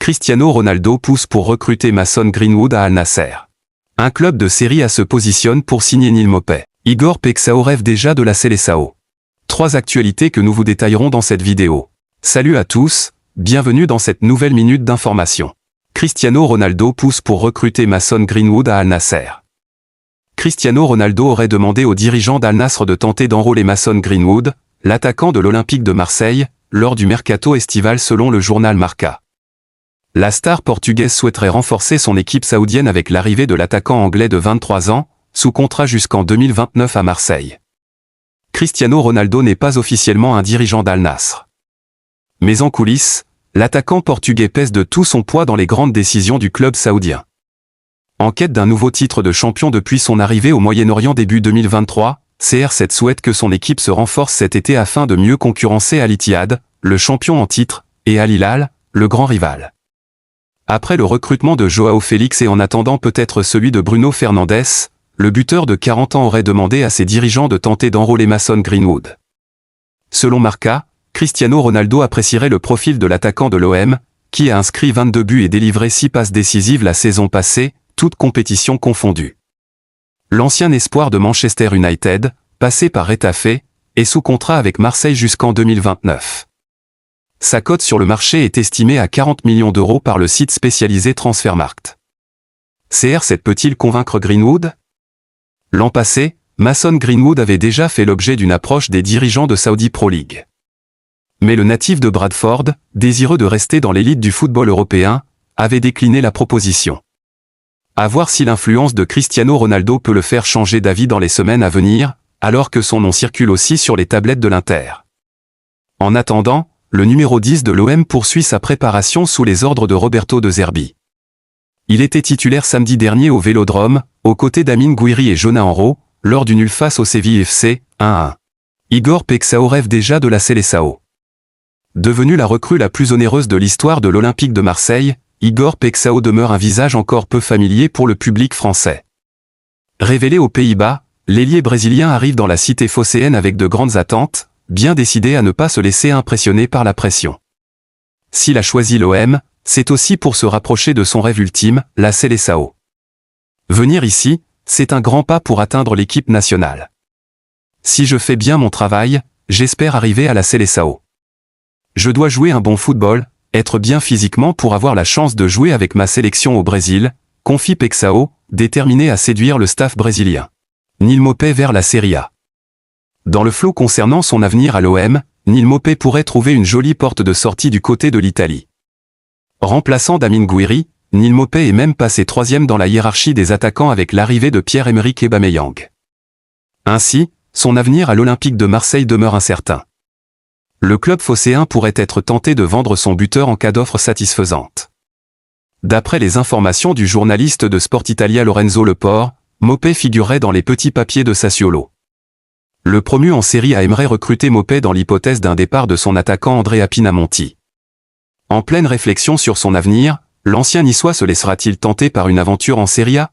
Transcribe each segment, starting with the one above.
Cristiano Ronaldo pousse pour recruter Mason Greenwood à Al Nasser. Un club de Série A se positionne pour signer Neal Maupay. Igor Pexao rêve déjà de la Seleção. 3 actualités que nous vous détaillerons dans cette vidéo. Salut à tous, bienvenue dans cette nouvelle minute d'information. Cristiano Ronaldo pousse pour recruter Mason Greenwood à Al Nasser. Cristiano Ronaldo aurait demandé aux dirigeants d'Al Nassr de tenter d'enrôler Mason Greenwood, l'attaquant de l'Olympique de Marseille, lors du mercato estival selon le journal Marca. La star portugaise souhaiterait renforcer son équipe saoudienne avec l'arrivée de l'attaquant anglais de 23 ans, sous contrat jusqu'en 2029 à Marseille. Cristiano Ronaldo n'est pas officiellement un dirigeant d'Al Nassr. Mais en coulisses, l'attaquant portugais pèse de tout son poids dans les grandes décisions du club saoudien. En quête d'un nouveau titre de champion depuis son arrivée au Moyen-Orient début 2023, CR7 souhaite que son équipe se renforce cet été afin de mieux concurrencer Al Ittihad, le champion en titre, et Al Hilal, le grand rival. Après le recrutement de Joao Félix et en attendant peut-être celui de Bruno Fernandes, le buteur de 40 ans aurait demandé à ses dirigeants de tenter d'enrôler Mason Greenwood. Selon Marca, Cristiano Ronaldo apprécierait le profil de l'attaquant de l'OM, qui a inscrit 22 buts et délivré 6 passes décisives la saison passée, toutes compétitions confondues. L'ancien espoir de Manchester United, passé par Retafe, est sous contrat avec Marseille jusqu'en 2029. Sa cote sur le marché est estimée à 40 millions d'euros par le site spécialisé Transfermarkt. CR7 peut-il convaincre Greenwood? L'an passé, Mason Greenwood avait déjà fait l'objet d'une approche des dirigeants de Saudi Pro League. Mais le natif de Bradford, désireux de rester dans l'élite du football européen, avait décliné la proposition. À voir si l'influence de Cristiano Ronaldo peut le faire changer d'avis dans les semaines à venir, alors que son nom circule aussi sur les tablettes de l'Inter. En attendant, le numéro 10 de l'OM poursuit sa préparation sous les ordres de Roberto De Zerbi. Il était titulaire samedi dernier au Vélodrome, aux côtés d'Amine Gouiri et Jonas Enro, lors du nul face au Séville FC, 1-1. Igor Pexao rêve déjà de la Seleção. Devenu la recrue la plus onéreuse de l'histoire de l'Olympique de Marseille, Igor Pexao demeure un visage encore peu familier pour le public français. Révélé aux Pays-Bas, l'ailier brésilien arrive dans la cité phocéenne avec de grandes attentes, bien décidé à ne pas se laisser impressionner par la pression. S'il a choisi l'OM, c'est aussi pour se rapprocher de son rêve ultime, la Seleção. Venir ici, c'est un grand pas pour atteindre l'équipe nationale. Si je fais bien mon travail, j'espère arriver à la Seleção. Je dois jouer un bon football, être bien physiquement pour avoir la chance de jouer avec ma sélection au Brésil, confie Pexao, déterminé à séduire le staff brésilien. Neal Maupay vers la Serie A. Dans le flot concernant son avenir à l'OM, Neal Maupay pourrait trouver une jolie porte de sortie du côté de l'Italie. Remplaçant d'Amine Gouiri, Neal Maupay est même passé 3e dans la hiérarchie des attaquants avec l'arrivée de Pierre-Emerick Aubameyang. Ainsi, son avenir à l'Olympique de Marseille demeure incertain. Le club phocéen pourrait être tenté de vendre son buteur en cas d'offre satisfaisante. D'après les informations du journaliste de Sport Italia Lorenzo Lepore, Maupay figurerait dans les petits papiers de Sassuolo. Le promu en Série A aimerait recruter Maupay dans l'hypothèse d'un départ de son attaquant Andrea Pinamonti. En pleine réflexion sur son avenir, l'ancien niçois se laissera-t-il tenter par une aventure en Serie A?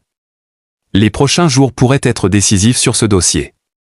Les prochains jours pourraient être décisifs sur ce dossier.